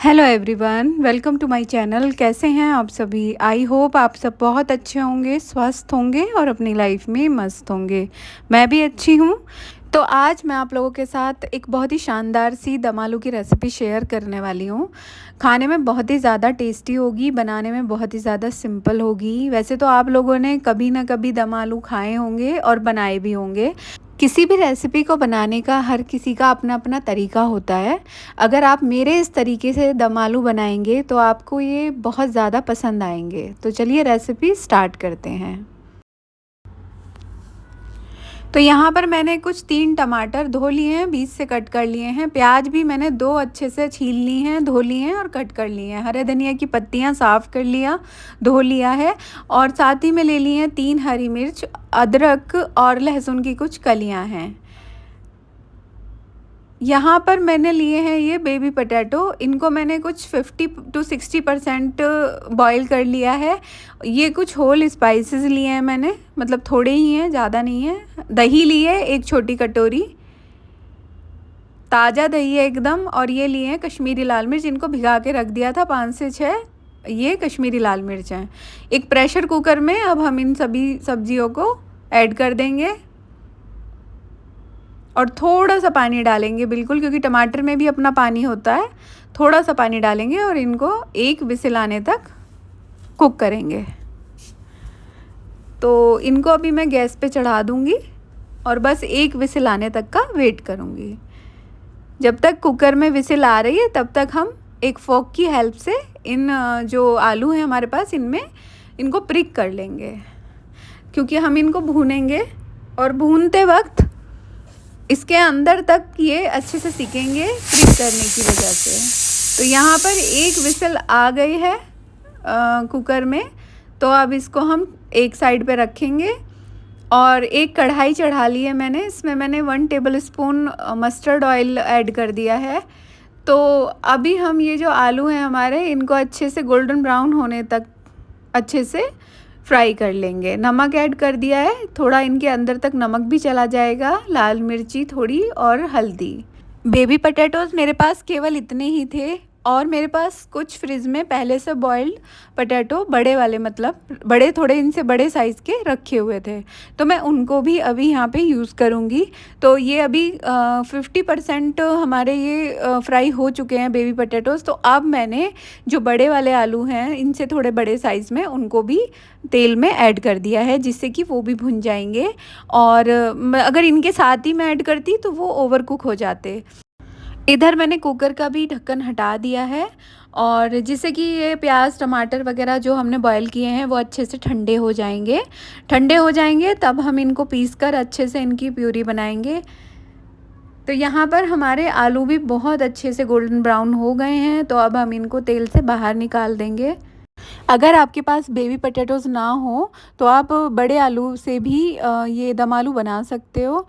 Hello everyone, welcome to my channel. कैसे हैं आप सभी? आई होप आप सब बहुत अच्छे होंगे, स्वस्थ होंगे और अपनी लाइफ में मस्त होंगे। मैं भी अच्छी हूँ। तो आज मैं आप लोगों के साथ एक बहुत ही शानदार सी दम आलू की रेसिपी शेयर करने वाली हूँ। खाने में बहुत ही ज़्यादा टेस्टी होगी, बनाने में बहुत ही ज़्यादा सिंपल होगी। वैसे तो आप लोगों ने कभी ना कभी दम आलू खाए होंगे और बनाए भी होंगे। किसी भी रेसिपी को बनाने का हर किसी का अपना अपना तरीका होता है। अगर आप मेरे इस तरीके से दम आलू बनाएंगे तो आपको ये बहुत ज़्यादा पसंद आएंगे। तो चलिए रेसिपी स्टार्ट करते हैं। तो यहाँ पर मैंने कुछ 3 टमाटर धो लिए हैं, बीच से कट कर लिए हैं। प्याज भी मैंने 2 अच्छे से छील ली हैं, धो लिए हैं और कट कर लिए हैं। हरे धनिया की पत्तियाँ साफ़ कर लिया, धो लिया है। और साथ ही में ले ली हैं 3 हरी मिर्च, अदरक और लहसुन की कुछ कलियाँ हैं। यहाँ पर मैंने लिए हैं ये बेबी पोटैटो। इनको मैंने कुछ 50 टू 60% बॉईल कर लिया है। ये कुछ होल स्पाइसेस लिए हैं मैंने, मतलब थोड़े ही हैं, ज़्यादा नहीं है। दही ली है 1 छोटी कटोरी, ताज़ा दही है एकदम। और ये लिए हैं कश्मीरी लाल मिर्च, इनको भिगा के रख दिया था 5 से 6। ये कश्मीरी लाल मिर्च हैं। एक प्रेशर कुकर में अब हम इन सभी सब्जियों को ऐड कर देंगे और थोड़ा सा पानी डालेंगे बिल्कुल, क्योंकि टमाटर में भी अपना पानी होता है। थोड़ा सा पानी डालेंगे और इनको 1 विसिल आने तक कुक करेंगे। तो इनको अभी मैं गैस पे चढ़ा दूँगी और बस 1 विसिल आने तक का वेट करूँगी। जब तक कुकर में विसिल आ रही है तब तक हम एक फोक की हेल्प से इन जो आलू हैं हमारे पास, इनमें इनको प्रिक कर लेंगे, क्योंकि हम इनको भूनेंगे और भूनते वक्त इसके अंदर तक ये अच्छे से सीखेंगे प्रिक करने की वजह से। तो यहाँ पर 1 विसल आ गई है कुकर में। तो अब इसको हम एक साइड पे रखेंगे और एक कढ़ाई चढ़ा ली है मैंने। इसमें मैंने 1 टेबलस्पून मस्टर्ड ऑयल ऐड कर दिया है। तो अभी हम ये जो आलू हैं हमारे, इनको अच्छे से गोल्डन ब्राउन होने तक अच्छे से फ्राई कर लेंगे। नमक ऐड कर दिया है, थोड़ा इनके अंदर तक नमक भी चला जाएगा, लाल मिर्ची थोड़ी और हल्दी। बेबी पोटैटोज़ मेरे पास केवल इतने ही थे और मेरे पास कुछ फ्रिज में पहले से बॉइल्ड पोटैटो बड़े वाले, मतलब बड़े, थोड़े इनसे बड़े साइज़ के रखे हुए थे। तो मैं उनको भी अभी यहाँ पे यूज़ करूँगी। तो ये अभी 50% हमारे ये फ्राई हो चुके हैं बेबी पोटैटोज़। तो अब मैंने जो बड़े वाले आलू हैं, इनसे थोड़े बड़े साइज़ में, उनको भी तेल में ऐड कर दिया है, जिससे कि वो भी भुन जाएंगे। और अगर इनके साथ ही मैं ऐड करती तो वो ओवर कुक हो जाते। इधर मैंने कुकर का भी ढक्कन हटा दिया है, और जिससे कि ये प्याज टमाटर वगैरह जो हमने बॉईल किए हैं वो अच्छे से ठंडे हो जाएंगे। ठंडे हो जाएंगे तब हम इनको पीस कर अच्छे से इनकी प्यूरी बनाएंगे। तो यहाँ पर हमारे आलू भी बहुत अच्छे से गोल्डन ब्राउन हो गए हैं। तो अब हम इनको तेल से बाहर निकाल देंगे। अगर आपके पास बेबी पोटैटोज़ ना हो तो आप बड़े आलू से भी ये दम आलू बना सकते हो।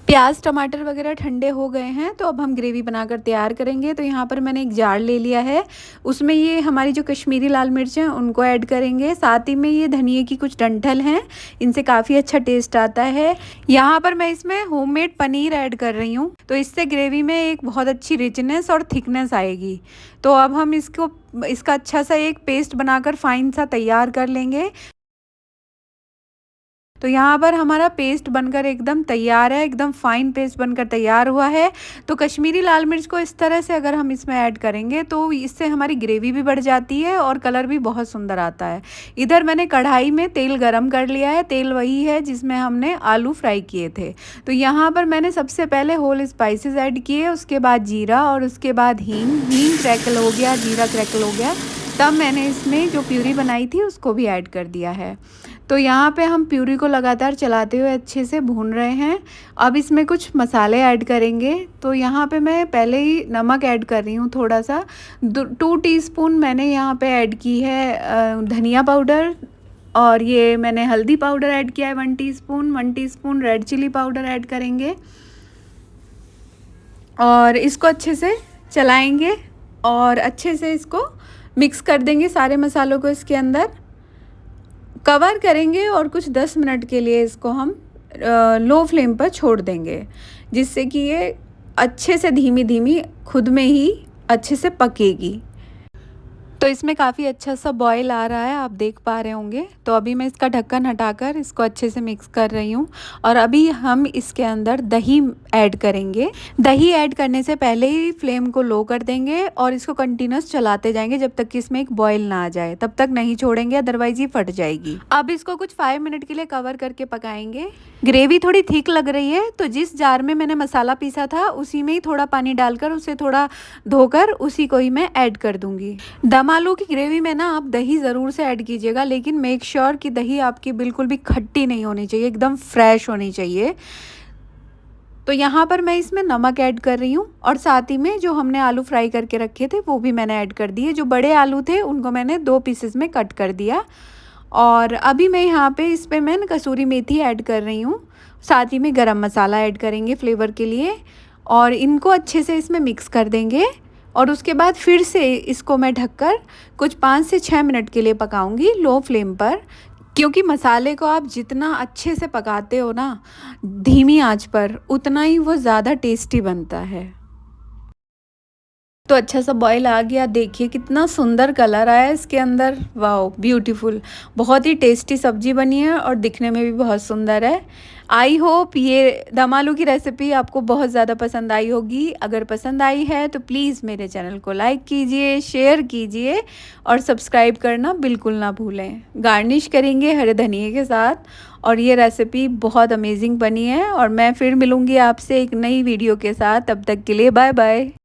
प्याज टमाटर वगैरह ठंडे हो गए हैं, तो अब हम ग्रेवी बनाकर तैयार करेंगे। तो यहाँ पर मैंने एक जार ले लिया है, उसमें ये हमारी जो कश्मीरी लाल मिर्च हैं उनको ऐड करेंगे। साथ ही में ये धनिए की कुछ डंठल हैं, इनसे काफ़ी अच्छा टेस्ट आता है। यहाँ पर मैं इसमें होममेड पनीर ऐड कर रही हूँ, तो इससे ग्रेवी में एक बहुत अच्छी रिचनेस और थिकनेस आएगी। तो अब हम इसका अच्छा सा एक पेस्ट बनाकर फाइन सा तैयार कर लेंगे। तो यहाँ पर हमारा पेस्ट बनकर एकदम तैयार है, एकदम फाइन पेस्ट बनकर तैयार हुआ है। तो कश्मीरी लाल मिर्च को इस तरह से अगर हम इसमें ऐड करेंगे तो इससे हमारी ग्रेवी भी बढ़ जाती है और कलर भी बहुत सुंदर आता है। इधर मैंने कढ़ाई में तेल गरम कर लिया है। तेल वही है जिसमें हमने आलू फ्राई किए थे। तो यहाँ पर मैंने सबसे पहले होल स्पाइसेस ऐड किए, उसके बाद जीरा और उसके बाद हींग क्रैकल हो गया, जीरा क्रैकल हो गया। तब मैंने इसमें जो प्यूरी बनाई थी उसको भी ऐड कर दिया है। तो यहाँ पे हम प्यूरी को लगातार चलाते हुए अच्छे से भून रहे हैं। अब इसमें कुछ मसाले ऐड करेंगे। तो यहाँ पे मैं पहले ही नमक ऐड कर रही हूँ थोड़ा सा। 2 टीस्पून मैंने यहाँ पे ऐड की है धनिया पाउडर, और ये मैंने हल्दी पाउडर ऐड किया है 1 teaspoon. 1 teaspoon red chilli powder add करेंगे और इसको अच्छे से चलाएँगे और अच्छे से इसको मिक्स कर देंगे सारे मसालों को इसके अंदर। कवर करेंगे और कुछ 10 मिनट के लिए इसको हम लो फ्लेम पर छोड़ देंगे, जिससे कि ये अच्छे से धीमी धीमी खुद में ही अच्छे से पकेगी। तो इसमें काफ़ी अच्छा सा बॉयल आ रहा है, आप देख पा रहे होंगे। तो अभी मैं इसका ढक्कन हटाकर इसको अच्छे से मिक्स कर रही हूँ और अभी हम इसके अंदर दही ऐड करेंगे। दही ऐड करने से पहले ही फ्लेम को लो कर देंगे और इसको कंटिन्यूस चलाते जाएंगे जब तक कि इसमें एक बॉयल ना आ जाए, तब तक नहीं छोड़ेंगे, अदरवाइज ये फट जाएगी। अब इसको कुछ 5 मिनट के लिए कवर करके पकाएंगे। ग्रेवी थोड़ी थिक लग रही है तो जिस जार में मैंने मसाला पीसा था उसी में ही थोड़ा पानी डालकर उसे थोड़ा धोकर उसी को ही मैं ऐड कर दूंगी। दम आलू की ग्रेवी में ना आप दही ज़रूर से ऐड कीजिएगा, लेकिन मेक श्योर कि दही आपकी बिल्कुल भी खट्टी नहीं होनी चाहिए, एकदम फ्रेश होनी चाहिए। तो यहाँ पर मैं इसमें नमक ऐड कर रही हूँ और साथ ही में जो हमने आलू फ्राई करके रखे थे वो भी मैंने ऐड कर दिए। जो बड़े आलू थे उनको मैंने 2 पीसेस में कट कर दिया और अभी मैं यहाँ पे इस पर मैं कसूरी मेथी ऐड कर रही हूँ। साथ ही में गरम मसाला ऐड करेंगे फ्लेवर के लिए और इनको अच्छे से इसमें मिक्स कर देंगे और उसके बाद फिर से इसको मैं ढककर कुछ 5 से 6 मिनट के लिए पकाऊंगी लो फ्लेम पर, क्योंकि मसाले को आप जितना अच्छे से पकाते हो ना धीमी आंच पर, उतना ही वो ज़्यादा टेस्टी बनता है। तो अच्छा सा बॉईल आ गया, देखिए कितना सुंदर कलर आया है इसके अंदर, वाओ ब्यूटीफुल। बहुत ही टेस्टी सब्जी बनी है और दिखने में भी बहुत सुंदर है। आई होप ये दम आलू की रेसिपी आपको बहुत ज़्यादा पसंद आई होगी। अगर पसंद आई है तो प्लीज़ मेरे चैनल को लाइक कीजिए, शेयर कीजिए और सब्सक्राइब करना बिल्कुल ना भूलें। गार्निश करेंगे हरे धनिए के साथ और ये रेसिपी बहुत अमेजिंग बनी है और मैं फिर मिलूँगी आपसे एक नई वीडियो के साथ। तब तक के लिए बाय बाय।